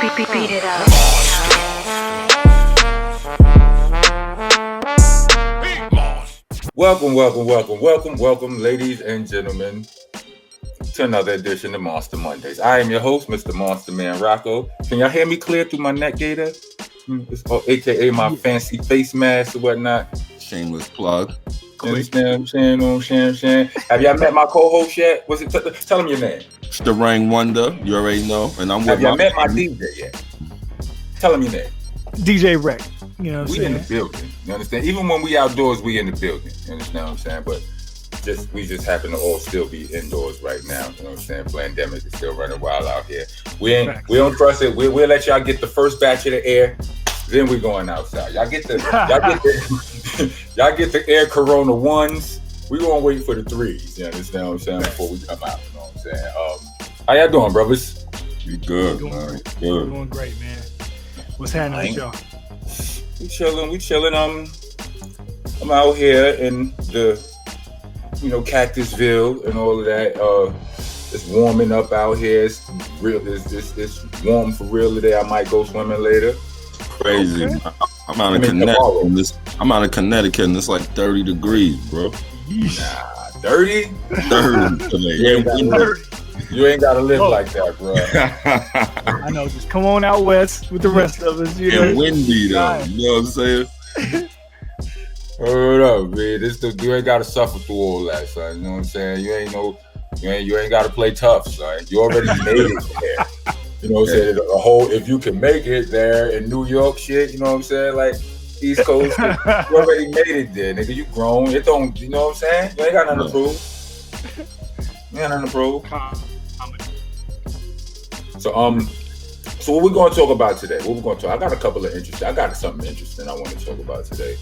Beat it up. Welcome, ladies and gentlemen, to another edition of Monsta Mondayz. I am your host, Mr. Monster Man Rocco. Can y'all hear me clear through my neck gator? AKA my fancy face mask or whatnot. Shameless plug. You understand what I'm saying? Have y'all met my co-host yet? What's it? Tell him your name. It's the Rain Wonder. You already know. And I'm with Have y'all met my DJ yet? Tell him your name. DJ Rec. You know what I'm saying? We in the building. You understand? Even when we outdoors, we in the building. You understand what I'm saying? But we just happen to all still be indoors right now. You know what I'm saying? Pandemic is still running wild out here. We don't trust it. We'll let y'all get the first batch of the air. Then we're going outside. Y'all get the air Corona ones. We gonna wait for the threes. You understand what I'm saying? Before we come out. You know what I'm saying? How y'all doing, brothers? We good, man. We're doing great, man. What's happening with y'all? We chilling. I'm out here in the, Cactusville and all of that. It's warming up out here. It's real. It's warm for real today. I might go swimming later. Crazy. Okay. I'm out of Connecticut and it's like 30 degrees, bro. Nah, 30? 30 today. Yeah, 30. You ain't gotta live like that, bro. I know. Just come on out west with the rest of us. You know? Windy though. You know what I'm saying? Hold up, man. You ain't gotta suffer through all that, son. You know what I'm saying? You ain't gotta play tough, son. You already made it there. You know what I'm saying? If you can make it there in New York, shit. You know what I'm saying? Like East Coast, you already made it there, nigga. You grown. It don't. You know what I'm saying? You ain't got nothing to prove. You ain't got nothing to prove. So what we're going to talk about today? I got something interesting I want to talk about today.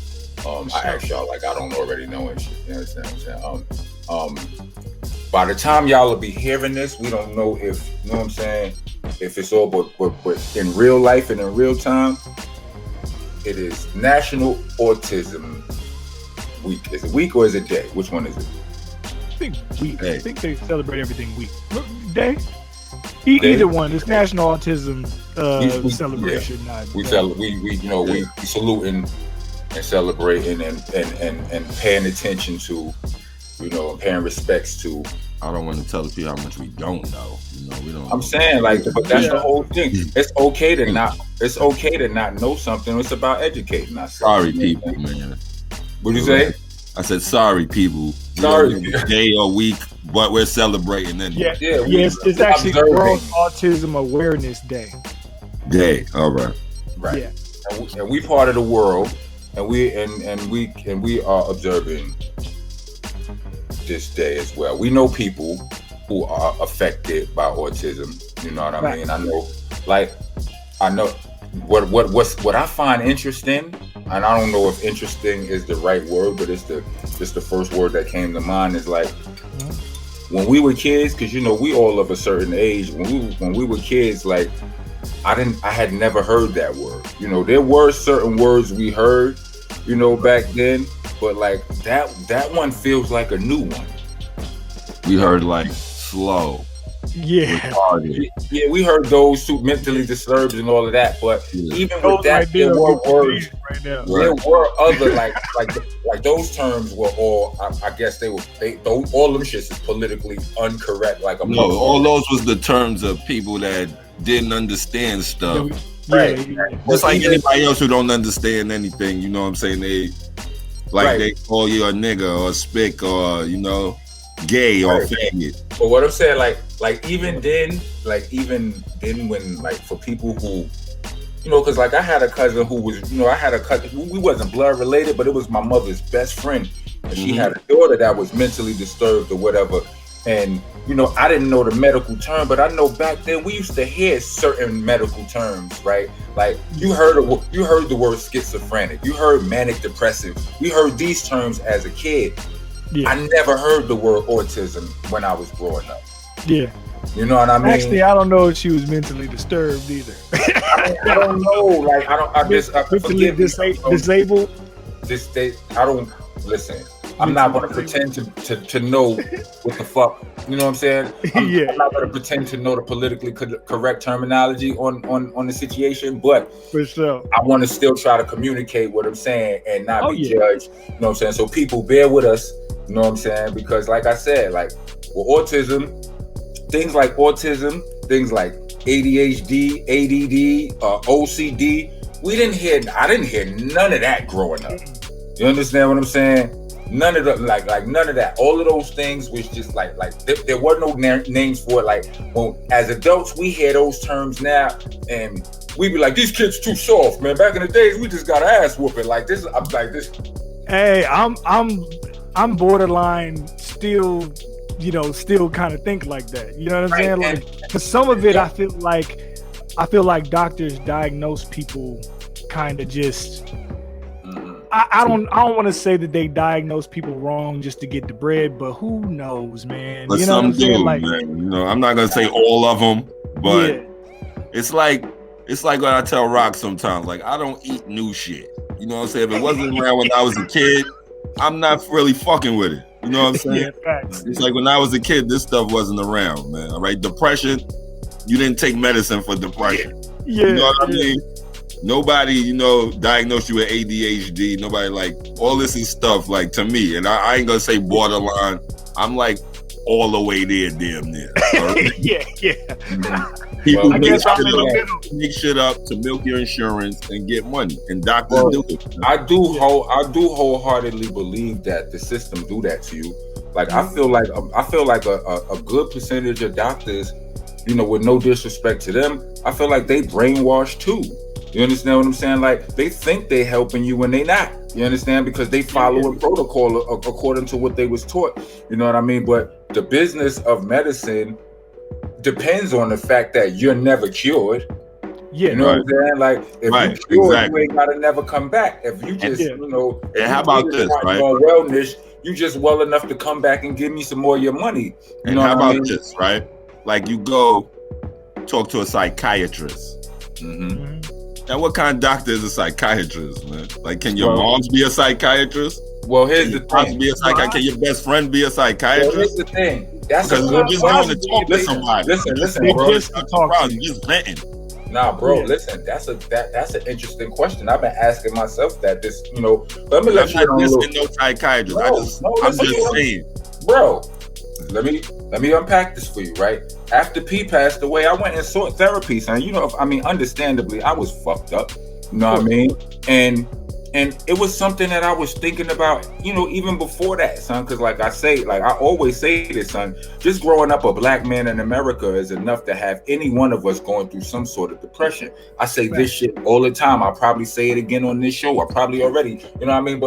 I asked y'all like I don't already know and shit. You understand what I'm saying? By the time y'all will be hearing this, we don't know if, you know what I'm saying, if it's all but in real life and in real time, it is National Autism Week. Is it week or is it day? Which one is it? I think week. I think they celebrate everything week. Day? Either one. It's National Autism celebration. Yeah. We saluting and celebrating and paying attention to, and paying respects to. I don't want to tell people how much we don't know. We don't. I'm saying but that's the whole thing. It's okay to not know something. It's about educating ourselves. Sorry, people, man. What'd you say? I said sorry, people. Sorry, day or week, but we're celebrating anyway. It's actually World Autism Awareness Day. All right. Right. Yeah. And we part of the world, and we are observing this day as well. We know people who are affected by autism. You know what I mean? I know what I find interesting, and I don't know if interesting is the right word, but it's the first word that came to mind is like when we were kids, because we all of a certain age. When we were kids, like I had never heard that word. There were certain words we heard, back then, but like that one feels like a new one. We heard like slow. Yeah. Retarded. Yeah, we heard those who mentally disturbed and all of that, but even with that, there were words. There were other like those terms were all. I guess all them shits is politically incorrect. All those was the terms of people that didn't understand stuff. Right. Just like anybody else who don't understand anything. You know what I'm saying? They call you a nigga or a spick or gay or faggot. But what I'm saying, like even then when for people who, because I had a cousin who was, we wasn't blood related, but it was my mother's best friend, and she had a daughter that was mentally disturbed or whatever. And I didn't know the medical term, but I know back then we used to hear certain medical terms, right? Like you heard the word schizophrenic, you heard manic depressive, we heard these terms as a kid. Yeah. I never heard the word autism when I was growing up. Yeah. You know what I mean? Actually, I don't know if she was mentally disturbed either. I don't know. Like, I just mentally disabled. I don't listen. I'm not going to pretend to know what the fuck, you know what I'm saying? I'm not going to pretend to know the politically correct terminology on the situation, but for sure, I want to still try to communicate what I'm saying and not be judged, you know what I'm saying? So people bear with us, you know what I'm saying? Because like I said, like with autism, things like things like ADHD, ADD, OCD, I didn't hear none of that growing up. You understand what I'm saying? None of the none of that. All of those things was just like there were no names for it. Like, well, as adults, we hear those terms now, and we be like, these kids too soft, man. Back in the days, we just got ass whooping. Like this, I'm like this. Hey, I'm borderline still, still kind of think like that. You know what I'm saying? Like, for some of it, I feel like doctors diagnose people kind of just. I don't want to say that they diagnose people wrong just to get the bread, but who knows, man? But you know some what I'm saying? do, like, man. I'm not gonna say all of them, but it's like what I tell Rock sometimes. Like, I don't eat new shit. You know what I'm saying? If it wasn't around when I was a kid, I'm not really fucking with it. You know what I'm saying? It's like when I was a kid, this stuff wasn't around, man. All right, depression. You didn't take medicine for depression. You know what I mean? Nobody, diagnosed you with ADHD. Nobody, like, all this is stuff, like, to me, and I ain't gonna say borderline. I'm like all the way there, damn near. Right? People make shit up to milk your insurance and get money, and doctors do it. I do wholeheartedly believe that the system do that to you. Like, I feel like a good percentage of doctors, with no disrespect to them, I feel like they brainwashed too. You understand what I'm saying? Like, they think they helping you when they not. You understand? Because they follow a protocol according to what they was taught. You know what I mean? But the business of medicine depends on the fact that you're never cured. You know what I'm saying? Like, if you cured, you ain't gotta never come back. If you just, and how about this, right? On wellness, you just well enough to come back and give me some more of your money. And how about this, right? Like, you go talk to a psychiatrist. Now, what kind of doctor is a psychiatrist, man? Like, can your moms be a psychiatrist? Well, here's the thing. Can your best friend be a psychiatrist? Well, here's the thing. That's because we're just going to talk to somebody. Listen, bro. You're just venting. Nah, bro. Listen, that's an interesting question. I've been asking myself that. Let me let you know. No psychiatrist. I'm just saying, bro. Let me unpack this for you, right? After P passed away, I went and sought therapy, son. Understandably, I was fucked up. You know what I mean? And it was something that I was thinking about, even before that, son. Because like I always say this, son. Just growing up a black man in America is enough to have any one of us going through some sort of depression. I say this shit all the time. I'll probably say it again on this show. I probably already, you know what I mean?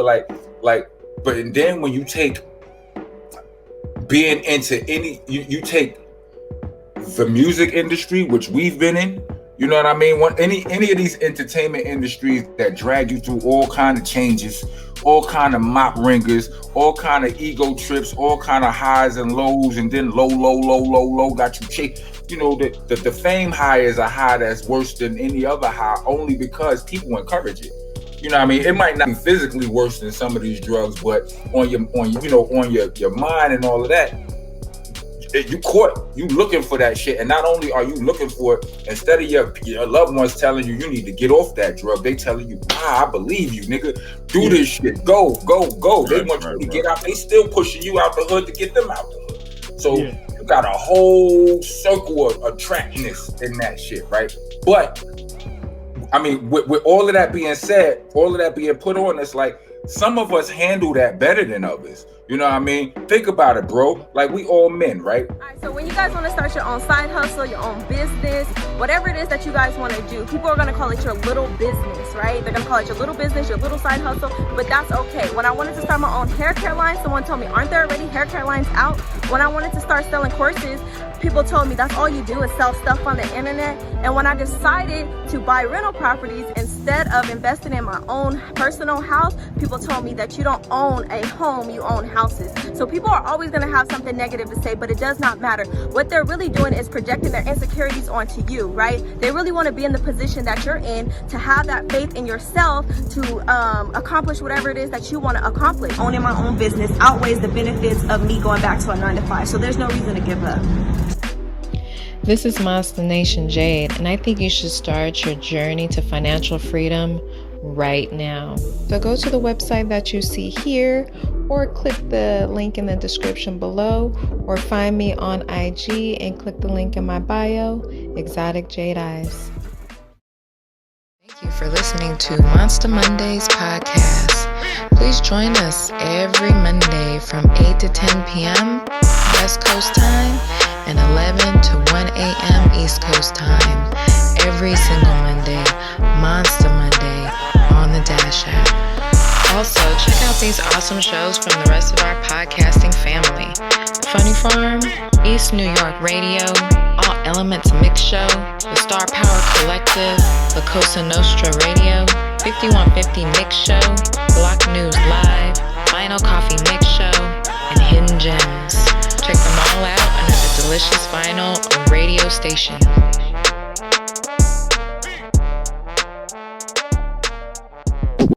But and then when you take being into you take the music industry, which we've been in, you know what I mean? Any of these entertainment industries that drag you through all kind of changes, all kind of mop ringers, all kind of ego trips, all kind of highs and lows, and then low got you chased. The fame high is a high that's worse than any other high, only because people encourage it. You know what I mean? It might not be physically worse than some of these drugs, but on your mind and all of that, you looking for that shit. And not only are you looking for it, instead of your loved ones telling you need to get off that drug, they telling you, I believe you, nigga. Do this shit. Go. They want you to get out. They still pushing you out the hood to get them out the hood. So you got a whole circle of attractiveness in that shit, right? But I mean, with all of that being said, all of that being put on, it's like some of us handle that better than others. You know what I mean? Think about it, bro. Like, we all men, right? All right, so when you guys want to start your own side hustle, your own business, whatever it is that you guys want to do, people are going to call it your little business, right? They're going to call it your little business, your little side hustle, but that's okay. When I wanted to start my own hair care line, someone told me, aren't there already hair care lines out? When I wanted to start selling courses, people told me that's all you do is sell stuff on the internet. And when I decided to buy rental properties instead of investing in my own personal house, people told me that you don't own a home, you own houses. So people are always going to have something negative to say, but it does not matter. What they're really doing is projecting their insecurities onto you, right? They really want to be in the position that you're in, to have that faith in yourself to accomplish whatever it is that you want to accomplish. Owning my own business outweighs the benefits of me going back to a 9-to-5. So there's no reason to give up. This is Monsta Nation Jade, and I think you should start your journey to financial freedom right now. So go to the website that you see here, or click the link in the description below, or find me on IG and click the link in my bio, Exotic Jade Eyes. Thank you for listening to Monsta Mondayz Podcast. Please join us every Monday from 8 to 10 p.m. West Coast time and 11 to 1 a.m. East Coast time. Every single Monday, Monsta Monday on the Dash app. Also, check out these awesome shows from the rest of our podcasting family. Funny Farm, East New York Radio, All Elements Mix Show, The Star Power Collective, La Cosa Nostra Radio, 5150 Mix Show, Block News Live, Final Coffee Mix Show, and Hidden Gems. Check them all out under the Delicious Vinyl radio station.